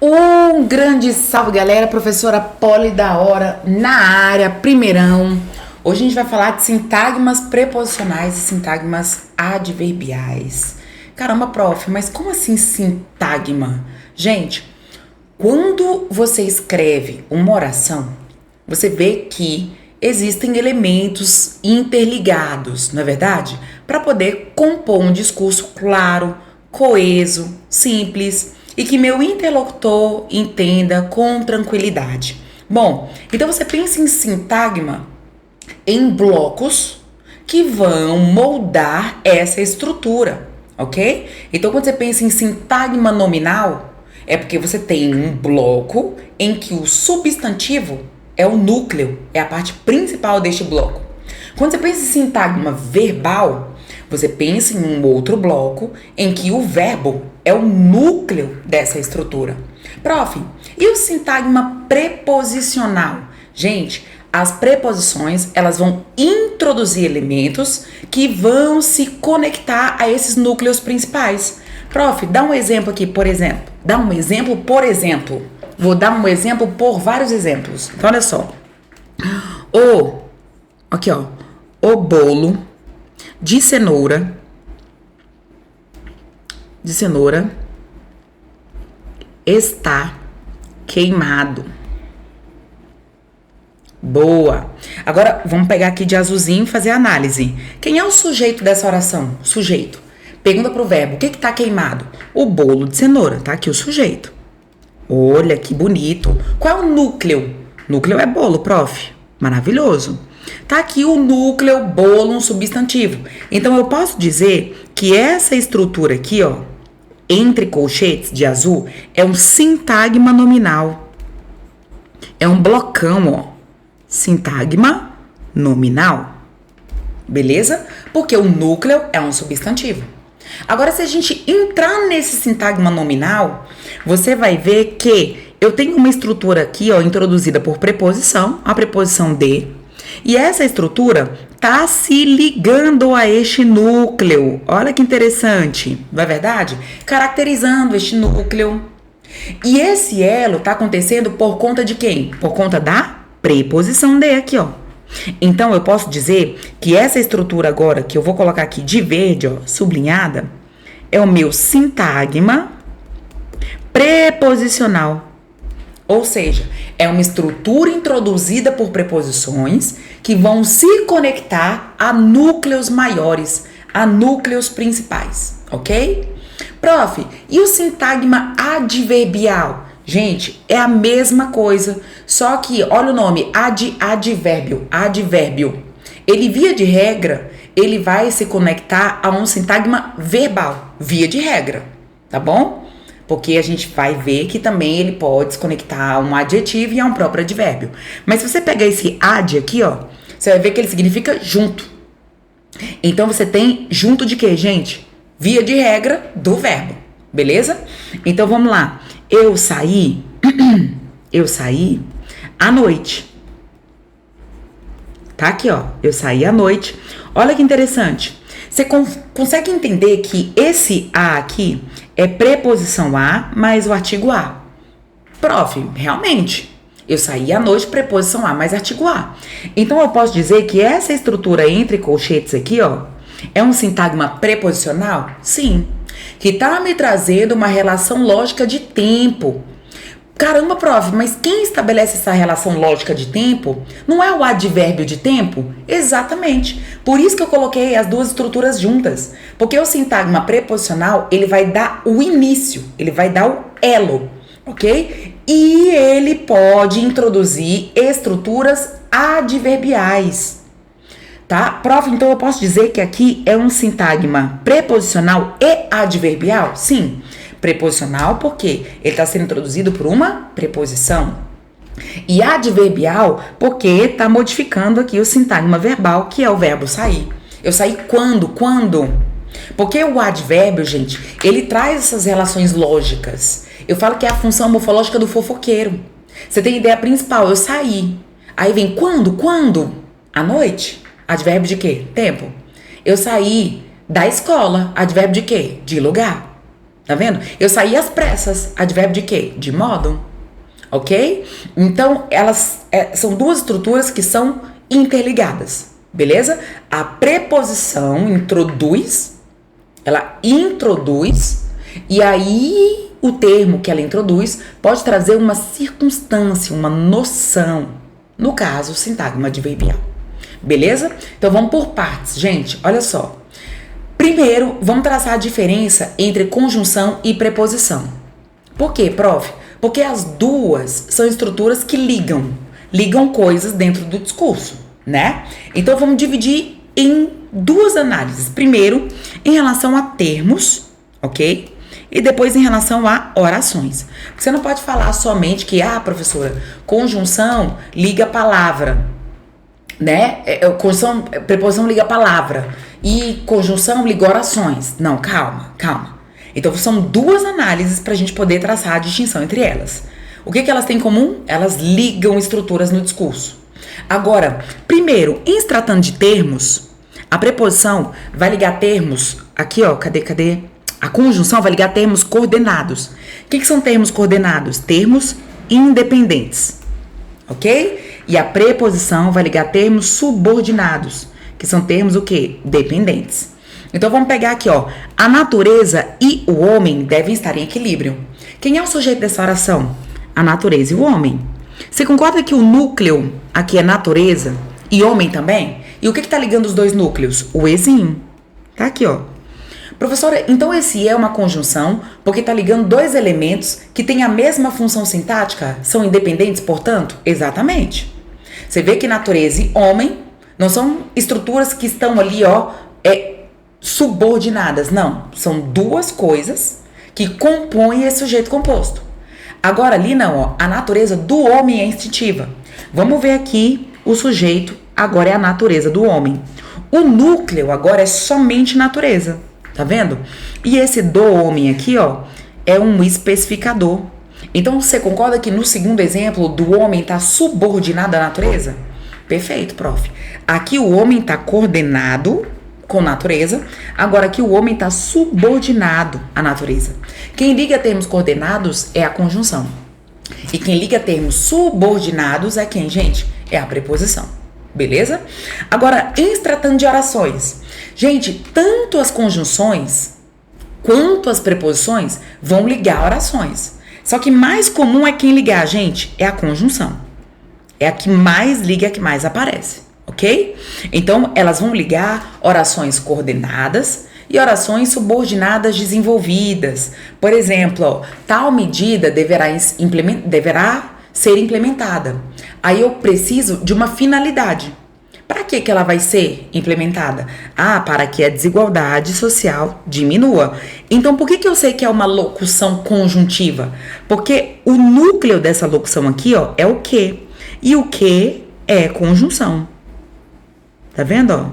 Um grande salve, galera. Professora Poli da hora na área, primeirão. Hoje a gente vai falar de sintagmas preposicionais e sintagmas adverbiais. Caramba, prof, mas como assim sintagma? Gente, quando você escreve uma oração, você vê que existem elementos interligados, não é verdade? Para poder compor um discurso claro, coeso, simples e que meu interlocutor entenda com tranquilidade. Bom, então você pensa em sintagma em blocos que vão moldar essa estrutura, ok? Então quando você pensa em sintagma nominal, é porque você tem um bloco em que o substantivo é o núcleo, é a parte principal deste bloco. Quando você pensa em sintagma verbal, você pensa em um outro bloco em que o verbo é o núcleo dessa estrutura. Prof, e o sintagma preposicional? Gente, as preposições, elas vão introduzir elementos que vão se conectar a esses núcleos principais. Prof, dá um exemplo aqui, por exemplo. Dá um exemplo, por exemplo. Vou dar um exemplo por vários exemplos. Então, olha só. O bolo de cenoura está queimado. Boa! Agora, vamos pegar aqui de azulzinho e fazer a análise. Quem é o sujeito dessa oração? Sujeito. Pergunta pro verbo, o que tá queimado? O bolo de cenoura, tá aqui o sujeito. Olha que bonito. Qual é o núcleo? Núcleo é bolo, prof. Maravilhoso. Tá aqui o núcleo, bolo, um substantivo. Então, eu posso dizer que essa estrutura aqui, ó, entre colchetes de azul, é um sintagma nominal. É um blocão, ó. Sintagma nominal. Beleza? Porque o núcleo é um substantivo. Agora, se a gente entrar nesse sintagma nominal, você vai ver que eu tenho uma estrutura aqui, ó, introduzida por preposição, a preposição de, e essa estrutura tá se ligando a este núcleo. Olha que interessante, não é verdade? Caracterizando este núcleo. E esse elo tá acontecendo por conta de quem? Por conta da preposição de aqui, ó. Então, eu posso dizer que essa estrutura agora, que eu vou colocar aqui de verde, ó, sublinhada, é o meu sintagma preposicional. Ou seja, é uma estrutura introduzida por preposições que vão se conectar a núcleos maiores, a núcleos principais, ok? Prof, e o sintagma adverbial? Gente, é a mesma coisa, só que, olha o nome, advérbio. Ele, via de regra, ele vai se conectar a um sintagma verbal, via de regra, tá bom? Porque a gente vai ver que também ele pode se conectar a um adjetivo e a um próprio advérbio. Mas se você pegar esse ad aqui, ó, você vai ver que ele significa junto. Então, você tem junto de quê, gente? Via de regra do verbo, beleza? Então, vamos lá. Eu saí à noite. Tá aqui, ó. Eu saí à noite. Olha que interessante. Você consegue entender que esse a aqui é preposição a mais o artigo a? Prof, realmente. Eu saí à noite, preposição a mais artigo a. Então, eu posso dizer que essa estrutura entre colchetes aqui, ó, é um sintagma preposicional? Sim. Que tá me trazendo uma relação lógica de tempo. Caramba, prof, mas quem estabelece essa relação lógica de tempo não é o advérbio de tempo? Exatamente. Por isso que eu coloquei as duas estruturas juntas. Porque o sintagma preposicional, ele vai dar o início, ele vai dar o elo, ok? E ele pode introduzir estruturas adverbiais. Tá? Prof, então eu posso dizer que aqui é um sintagma preposicional e adverbial? Sim. Preposicional porque ele está sendo introduzido por uma preposição. E adverbial porque está modificando aqui o sintagma verbal, que é o verbo sair. Eu saí quando? Quando? Porque o advérbio, gente, ele traz essas relações lógicas. Eu falo que é a função morfológica do fofoqueiro. Você tem a ideia principal, eu saí. Aí vem quando? Quando? À noite. Advérbio de quê? Tempo. Eu saí da escola. Advérbio de quê? De lugar. Tá vendo? Eu saí às pressas. Advérbio de quê? De modo. Ok? Então, elas são duas estruturas que são interligadas. Beleza? A preposição introduz, ela introduz, e aí o termo que ela introduz pode trazer uma circunstância, uma noção. No caso, sintagma adverbial. Beleza? Então, vamos por partes. Gente, olha só. Primeiro, vamos traçar a diferença entre conjunção e preposição. Por quê, prof? Porque as duas são estruturas que ligam coisas dentro do discurso, né? Então, vamos dividir em duas análises. Primeiro, em relação a termos, ok? E depois em relação a orações. Você não pode falar somente que, professora, conjunção liga palavra, né? Preposição liga palavra e conjunção liga orações. Não, calma. Então, são duas análises para a gente poder traçar a distinção entre elas. O que elas têm em comum? Elas ligam estruturas no discurso. Agora, primeiro, em se tratando de termos, a preposição vai ligar termos, aqui ó, cadê? A conjunção vai ligar termos coordenados. O que são termos coordenados? Termos independentes, ok? E a preposição vai ligar termos subordinados, que são termos o quê? Dependentes. Então, vamos pegar aqui, ó. A natureza e o homem devem estar em equilíbrio. Quem é o sujeito dessa oração? A natureza e o homem. Você concorda que o núcleo aqui é natureza e homem também? E o que tá ligando os dois núcleos? O ezinho. Tá aqui, ó. Professora, então esse é uma conjunção porque tá ligando dois elementos que têm a mesma função sintática? São independentes, portanto? Exatamente. Você vê que natureza e homem não são estruturas que estão ali, ó, subordinadas. Não, são duas coisas que compõem esse sujeito composto. Agora ali não, ó, a natureza do homem é instintiva. Vamos ver aqui o sujeito, agora é a natureza do homem. O núcleo agora é somente natureza, tá vendo? E esse do homem aqui, ó, é um especificador. Então você concorda que no segundo exemplo do homem tá subordinado à natureza? Perfeito, prof. Aqui o homem tá coordenado com natureza, agora aqui o homem está subordinado à natureza. Quem liga termos coordenados é a conjunção. E quem liga termos subordinados é quem, gente? É a preposição. Beleza? Agora, em se tratando de orações, gente, tanto as conjunções quanto as preposições vão ligar orações. Só que mais comum é quem ligar, gente, é a conjunção. É a que mais liga, a que mais aparece. Ok? Então, elas vão ligar orações coordenadas e orações subordinadas desenvolvidas. Por exemplo, ó, tal medida deverá ser implementada. Aí eu preciso de uma finalidade. Para que ela vai ser implementada? Para que a desigualdade social diminua. Então, por que eu sei que é uma locução conjuntiva? Porque o núcleo dessa locução aqui, ó, é o que. E o que é conjunção. Tá vendo, ó?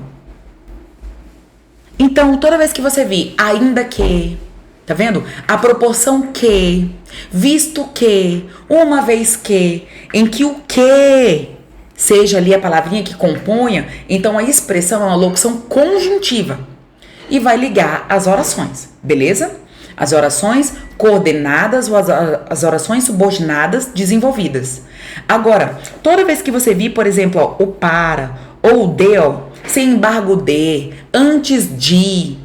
Então, toda vez que você vir ainda que, tá vendo? A proporção que, visto que, uma vez que, em que o que seja ali a palavrinha que componha, então a expressão é uma locução conjuntiva e vai ligar as orações, beleza? As orações coordenadas ou as orações subordinadas desenvolvidas. Agora, toda vez que você vir, por exemplo, ó, o para ou o de, ó, sem embargo de, antes de.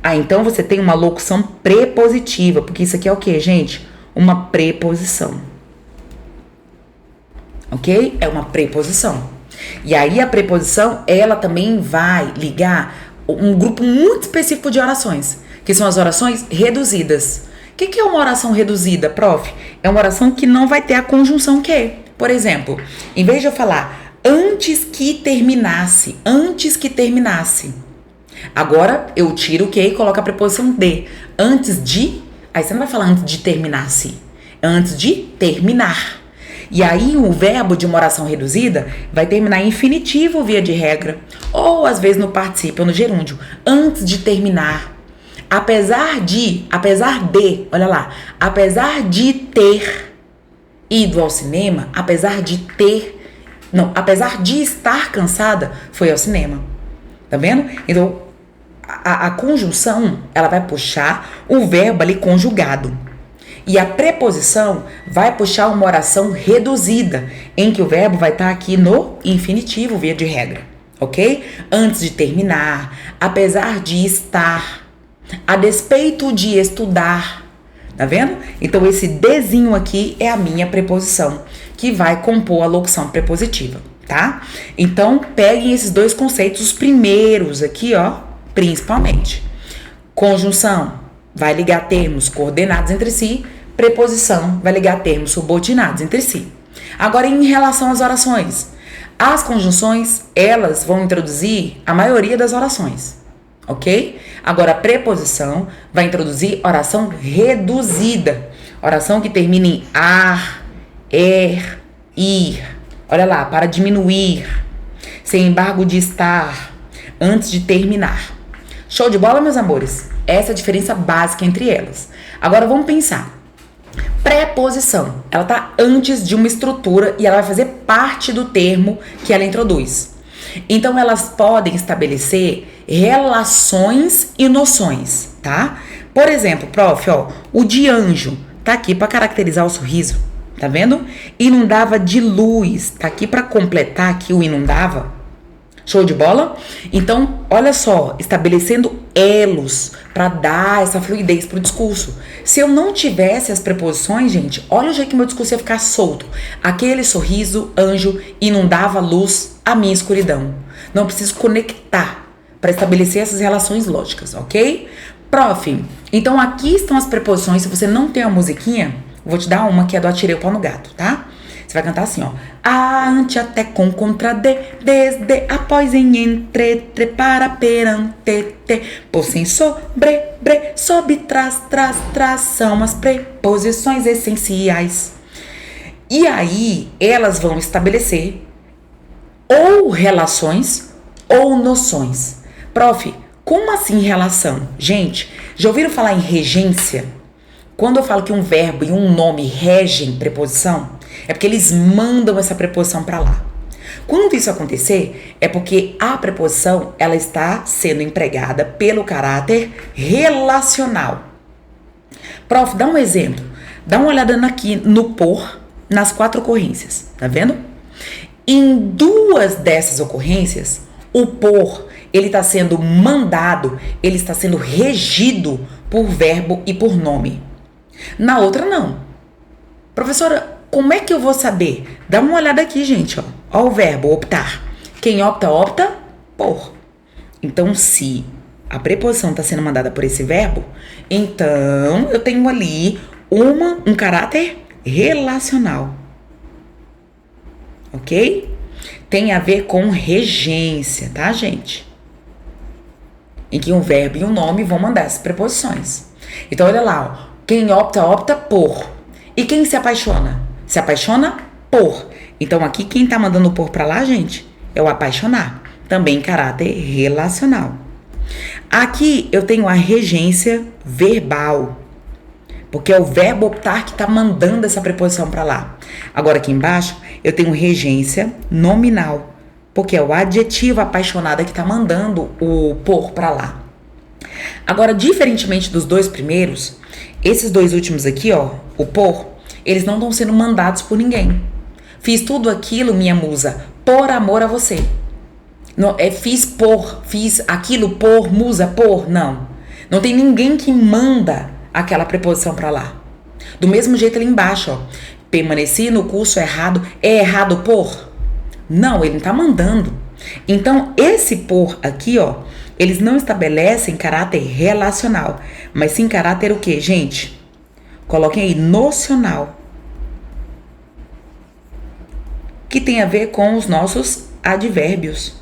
Então você tem uma locução prepositiva, porque isso aqui é o que, gente? Uma preposição. Ok? É uma preposição. E aí a preposição, ela também vai ligar um grupo muito específico de orações, que são as orações reduzidas. O que é uma oração reduzida, prof? É uma oração que não vai ter a conjunção que. Por exemplo, em vez de eu falar antes que terminasse. Agora, eu tiro o que e coloco a preposição de. Antes de. Aí você não vai falar antes de terminasse. Antes de terminar. E aí, o verbo de uma oração reduzida vai terminar em infinitivo, via de regra. Ou, às vezes, no particípio, ou no gerúndio. Antes de terminar. Apesar de, olha lá. Apesar de ter ido ao cinema, apesar de estar cansada, foi ao cinema. Tá vendo? Então, a conjunção, ela vai puxar o verbo ali conjugado. E a preposição vai puxar uma oração reduzida, em que o verbo vai estar aqui no infinitivo, via de regra, ok? Antes de terminar, apesar de estar, a despeito de estudar, tá vendo? Então esse dezinho aqui é a minha preposição, que vai compor a locução prepositiva, tá? Então peguem esses dois conceitos, os primeiros aqui, ó, principalmente. Conjunção vai ligar termos coordenados entre si, preposição vai ligar termos subordinados entre si. Agora, em relação às orações, as conjunções, elas vão introduzir a maioria das orações, ok? Agora, a preposição vai introduzir oração reduzida, oração que termina em ar, ir. Olha lá, para diminuir, sem embargo de estar, antes de terminar. Show de bola, meus amores? Essa é a diferença básica entre elas. Agora vamos pensar. Preposição, ela tá antes de uma estrutura e ela vai fazer parte do termo que ela introduz. Então elas podem estabelecer relações e noções, tá? Por exemplo, prof, ó, o de anjo tá aqui para caracterizar o sorriso, tá vendo? Inundava de luz, tá aqui para completar aqui o inundava. Show de bola? Então, olha só, estabelecendo elos para dar essa fluidez pro discurso. Se eu não tivesse as preposições, gente, olha o jeito que meu discurso ia ficar solto. Aquele sorriso, anjo, inundava luz a minha escuridão. Não preciso conectar para estabelecer essas relações lógicas, ok? Prof, então aqui estão as preposições. Se você não tem a musiquinha, vou te dar uma que é do Atirei o Pau no Gato, tá? Você vai cantar assim, ó. A, ante, até, com, contra, de, desde, após, em, entre, tre, para, perante, te, por, sem, sobre, bre, sob, trás, são as preposições essenciais. E aí, elas vão estabelecer ou relações ou noções. Prof, como assim relação? Gente, já ouviram falar em regência? Quando eu falo que um verbo e um nome regem preposição, é porque eles mandam essa preposição para lá. Quando isso acontecer, é porque a preposição ela está sendo empregada pelo caráter relacional. Prof, dá um exemplo. Dá uma olhada aqui no por, nas 4 ocorrências, tá vendo? Em 2 dessas ocorrências, o por, ele está sendo mandado, ele está sendo regido por verbo e por nome. Na outra, não. Professora, como é que eu vou saber? Dá uma olhada aqui, gente, ó. Ó o verbo optar. Quem opta, opta por. Então, se a preposição está sendo mandada por esse verbo, então eu tenho ali um caráter relacional. Ok? Tem a ver com regência, tá, gente? Em que um verbo e um nome vão mandar essas preposições. Então, olha lá, ó. Quem opta, opta por. E quem se apaixona? Se apaixona por. Então, aqui, quem tá mandando o por pra lá, gente, é o apaixonar. Também em caráter relacional. Aqui, eu tenho a regência verbal. Porque é o verbo optar que tá mandando essa preposição pra lá. Agora, aqui embaixo, eu tenho regência nominal. Porque é o adjetivo apaixonada que tá mandando o por pra lá. Agora, diferentemente dos 2 primeiros, esses 2 últimos aqui, ó, o por, eles não estão sendo mandados por ninguém. Fiz tudo aquilo, minha musa, por amor a você. Não, fiz aquilo por, musa, por, não. Não tem ninguém que manda aquela preposição pra lá. Do mesmo jeito ali embaixo, ó, permaneci no curso errado, é errado por? Não, ele não tá mandando. Então, esse por aqui, ó, eles não estabelecem caráter relacional, mas sim caráter o quê, gente? Coloquem aí, nocional. Que tem a ver com os nossos advérbios.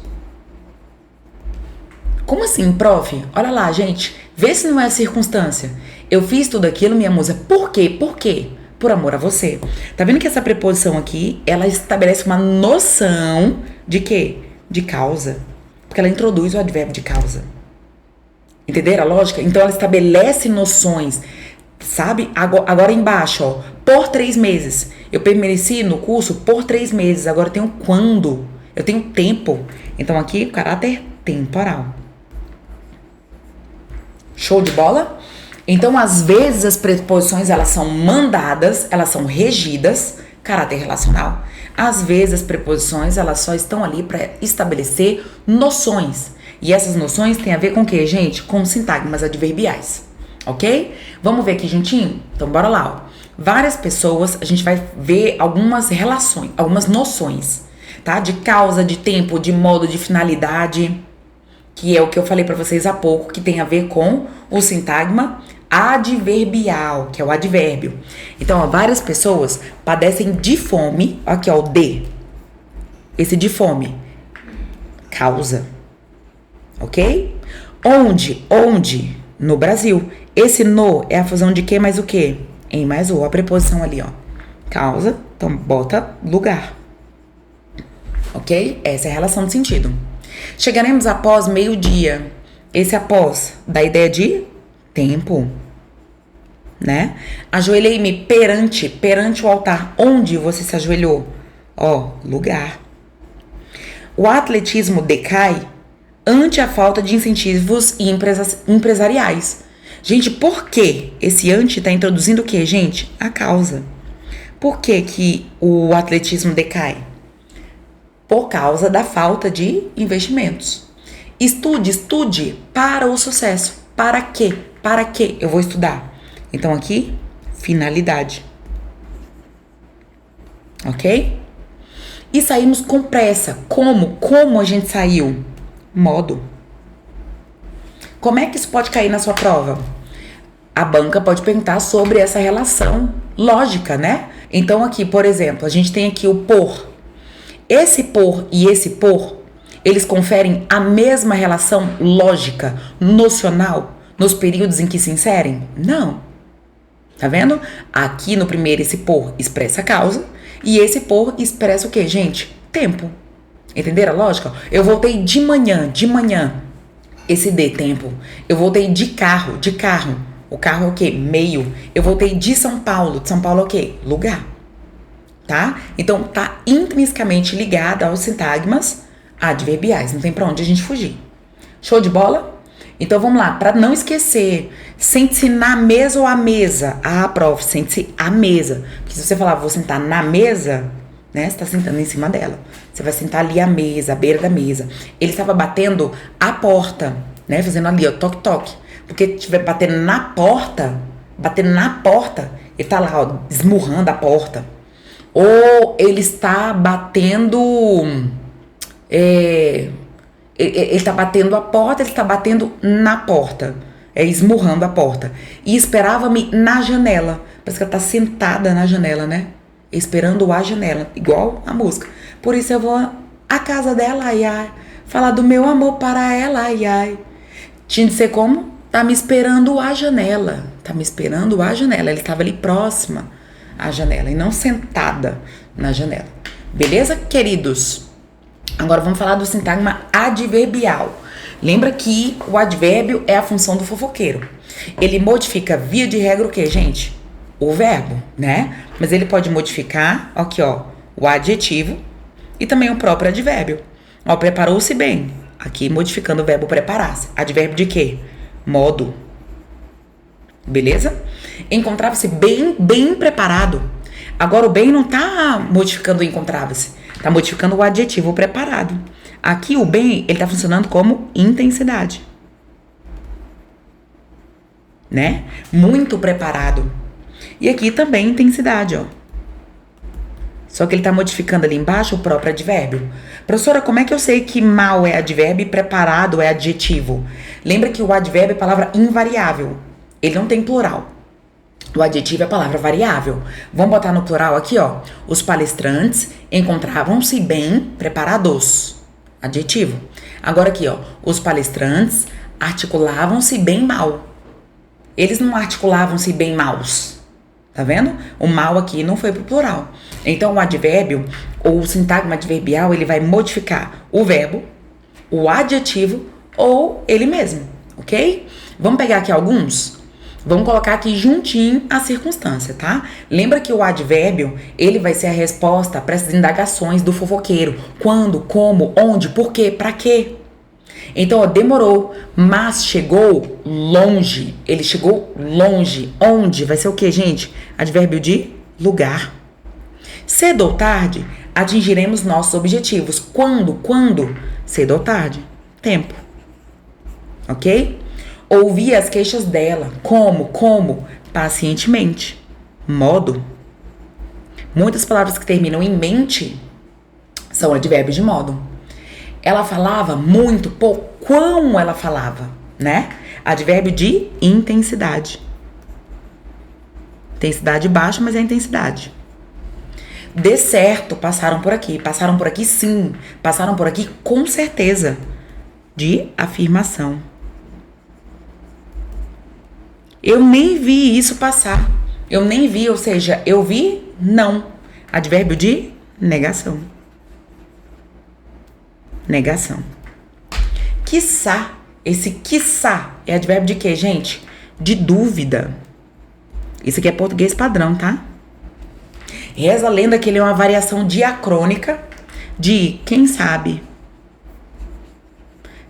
Como assim, prof? Olha lá, gente. Vê se não é a circunstância. Eu fiz tudo aquilo, minha musa. Por quê? Por quê? Por amor a você. Tá vendo que essa preposição aqui, ela estabelece uma noção de quê? De causa. Porque ela introduz o advérbio de causa. Entenderam a lógica? Então, ela estabelece noções. Sabe? Agora embaixo, ó. Por 3 meses. Eu permaneci no curso por 3 meses. Agora eu tenho quando. Eu tenho tempo. Então, aqui, caráter temporal. Show de bola? Então, às vezes, as preposições, elas são mandadas, elas são regidas, caráter relacional. Às vezes, as preposições, elas só estão ali para estabelecer noções. E essas noções têm a ver com o quê, gente? Com sintagmas adverbiais, ok? Vamos ver aqui juntinho? Então, bora lá, ó. Várias pessoas, a gente vai ver algumas relações, algumas noções, tá? De causa, de tempo, de modo, de finalidade, que é o que eu falei pra vocês há pouco, que tem a ver com o sintagma adverbial, que é o advérbio. Então, ó, várias pessoas padecem de fome, aqui ó, o de, esse de fome, causa, ok? Onde, no Brasil, esse no é a fusão de que mais o que? Em mais o, a preposição ali, ó, causa, então bota lugar, ok? Essa é a relação de sentido. Chegaremos após meio-dia. Esse após dá ideia de tempo, né? Ajoelhei-me perante o altar. Onde você se ajoelhou? Ó, lugar. O atletismo decai ante a falta de incentivos e empresariais. Gente, por que esse ante está introduzindo o que, gente? A causa. Por que o atletismo decai? Por causa da falta de investimentos. Estude para o sucesso. Para quê? Para que eu vou estudar? Então aqui, finalidade. Ok? E saímos com pressa. Como? Como a gente saiu? Modo. Como é que isso pode cair na sua prova? A banca pode perguntar sobre essa relação lógica, né? Então aqui, por exemplo, a gente tem aqui o por. Esse por e esse por, eles conferem a mesma relação lógica, nocional, nos períodos em que se inserem? Não. Tá vendo? Aqui no primeiro, esse por expressa a causa e esse por expressa o quê, gente? Tempo. Entenderam a lógica? Eu voltei de manhã. Esse de, tempo. Eu voltei de carro. O carro é o quê? Meio. Eu voltei de São Paulo é o quê? Lugar. Tá? Então, tá intrinsecamente ligada aos sintagmas adverbiais. Não tem pra onde a gente fugir. Show de bola? Então, vamos lá. Pra não esquecer, sente-se na mesa ou à mesa? Ah, prof, sente-se à mesa. Porque se você falar, vou sentar na mesa, né? Você tá sentando em cima dela. Você vai sentar ali à mesa, à beira da mesa. Ele estava batendo a porta, né? Fazendo ali, ó, toque-toque. Porque se estiver batendo na porta, ele tá lá, ó, esmurrando a porta. Ou ele está batendo... ele tá batendo a porta, ele está batendo na porta. Esmurrando a porta. E esperava-me na janela. Parece que ela tá sentada na janela, né? Esperando a janela, igual a música. Por isso eu vou à casa dela, ai, ai. Falar do meu amor para ela, ai, ai. Tinha de ser como? Tá me esperando a janela. Ele estava ali próxima à janela e não sentada na janela. Beleza, queridos? Agora vamos falar do sintagma adverbial. Lembra que o advérbio é a função do fofoqueiro. Ele modifica, via de regra, o quê, gente? O verbo, né? Mas ele pode modificar, aqui ó, o adjetivo e também o próprio advérbio. Ó, preparou-se bem. Aqui modificando o verbo preparar-se. Advérbio de quê? Modo. Beleza? Encontrava-se bem preparado. Agora o bem não tá modificando o encontrava-se. Tá modificando o adjetivo preparado. Aqui o bem, ele tá funcionando como intensidade. Né? Muito preparado. E aqui também intensidade, ó. Só que ele tá modificando ali embaixo o próprio advérbio. Professora, como é que eu sei que mal é advérbio e preparado é adjetivo? Lembra que o advérbio é palavra invariável. Ele não tem plural. O adjetivo é palavra variável. Vamos botar no plural aqui, ó. Os palestrantes encontravam-se bem preparados. Adjetivo. Agora aqui, ó. Os palestrantes articulavam-se bem mal. Eles não articulavam-se bem maus. Tá vendo? O mal aqui não foi pro plural. Então, o advérbio, ou o sintagma adverbial, ele vai modificar o verbo, o adjetivo ou ele mesmo, ok? Vamos pegar aqui alguns? Vamos colocar aqui juntinho a circunstância, tá? Lembra que o advérbio, ele vai ser a resposta para essas indagações do fofoqueiro. Quando, como, onde, por quê, pra quê? Então, ó, demorou, mas chegou longe. Ele chegou longe. Onde? Vai ser o quê, gente? Advérbio de lugar. Cedo ou tarde, atingiremos nossos objetivos. Quando? Quando? Cedo ou tarde. Tempo. Ok? Ouvi as queixas dela. Como? Como? Pacientemente. Modo. Muitas palavras que terminam em mente são advérbios de modo. Ela falava muito, pouco. Quão ela falava, né? Advérbio de intensidade. Intensidade baixa, mas é intensidade. De certo, passaram por aqui. Passaram por aqui, sim. Passaram por aqui, com certeza. De afirmação. Eu nem vi isso passar. Eu nem vi, ou seja, eu vi, não. Advérbio de negação. Negação. Quiçá. Esse quiçá é advérbio de quê, gente? De dúvida. Isso aqui é português padrão, tá? Reza a lenda que ele é uma variação diacrônica de quem sabe.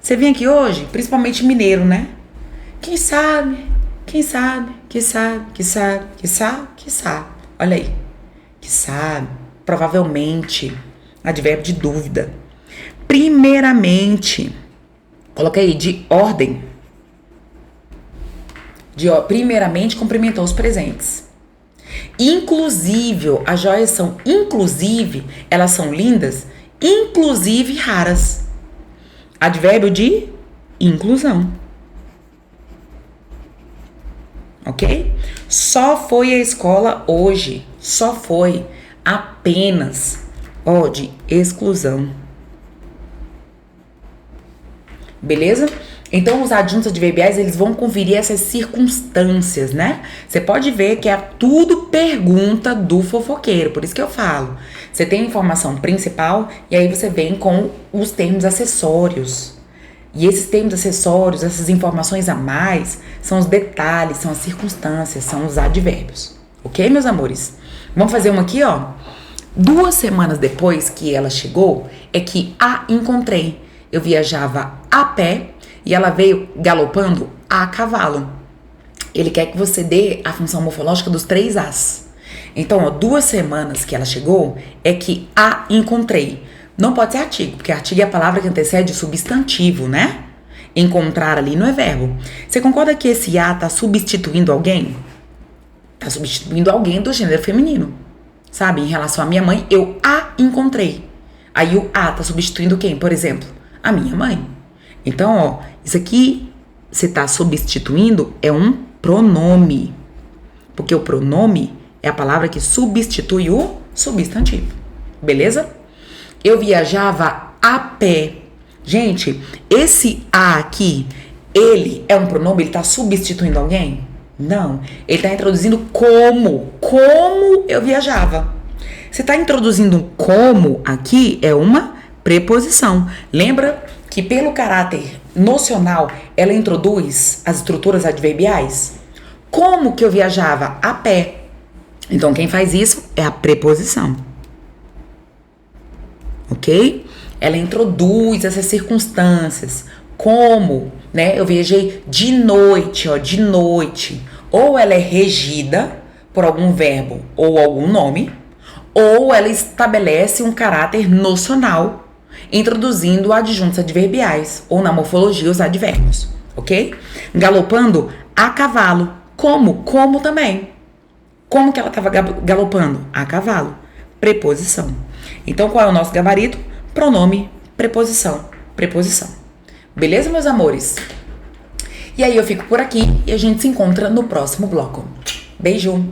Você vem aqui hoje, principalmente mineiro, né? Quem sabe, quem sabe, que sabe, que sabe, que sabe, que sabe. Olha aí. Que sabe, provavelmente. Advérbio de dúvida. Primeiramente. Coloca aí, de ordem. Primeiramente, cumprimentou os presentes. Inclusive, as joias são inclusive, elas são lindas, inclusive raras. Advérbio de inclusão. Ok? Só foi à escola hoje. Só foi. Apenas. Ó, de exclusão. Beleza? Então, os adjuntos adverbiais, eles vão conferir essas circunstâncias, né? Você pode ver que é tudo pergunta do fofoqueiro, por isso que eu falo. Você tem a informação principal e aí você vem com os termos acessórios. E esses termos acessórios, essas informações a mais, são os detalhes, são as circunstâncias, são os advérbios. Ok, meus amores? Vamos fazer uma aqui, ó. 2 semanas depois que ela chegou, é que a encontrei. Eu viajava a pé e ela veio galopando a cavalo. Ele quer que você dê a função morfológica dos 3 As. Então, ó, 2 semanas que ela chegou é que a encontrei. Não pode ser artigo, porque artigo é a palavra que antecede o substantivo, né? Encontrar ali não é verbo. Você concorda que esse a tá substituindo alguém? Tá substituindo alguém do gênero feminino. Sabe? Em relação à minha mãe, eu a encontrei. Aí o a tá substituindo quem, por exemplo? A minha mãe. Então, ó, isso aqui você tá substituindo é um pronome. Porque o pronome é a palavra que substitui o substantivo. Beleza? Eu viajava a pé. Gente, esse a aqui, ele é um pronome, ele tá substituindo alguém? Não. Ele tá introduzindo como eu viajava. Você tá introduzindo um como aqui, é uma preposição. Lembra que pelo caráter nocional, ela introduz as estruturas adverbiais? Como que eu viajava? A pé. Então, quem faz isso é a preposição. Ok? Ela introduz essas circunstâncias. Como, né? Eu viajei de noite, ó, de noite. Ou ela é regida por algum verbo ou algum nome, ou ela estabelece um caráter nocional, introduzindo adjuntos adverbiais, ou na morfologia os advérbios, ok? Galopando a cavalo. Como? Como também. Como que ela estava galopando? A cavalo. Preposição. Então, qual é o nosso gabarito? Pronome, preposição, preposição. Beleza, meus amores? E aí eu fico por aqui e a gente se encontra no próximo bloco. Beijo!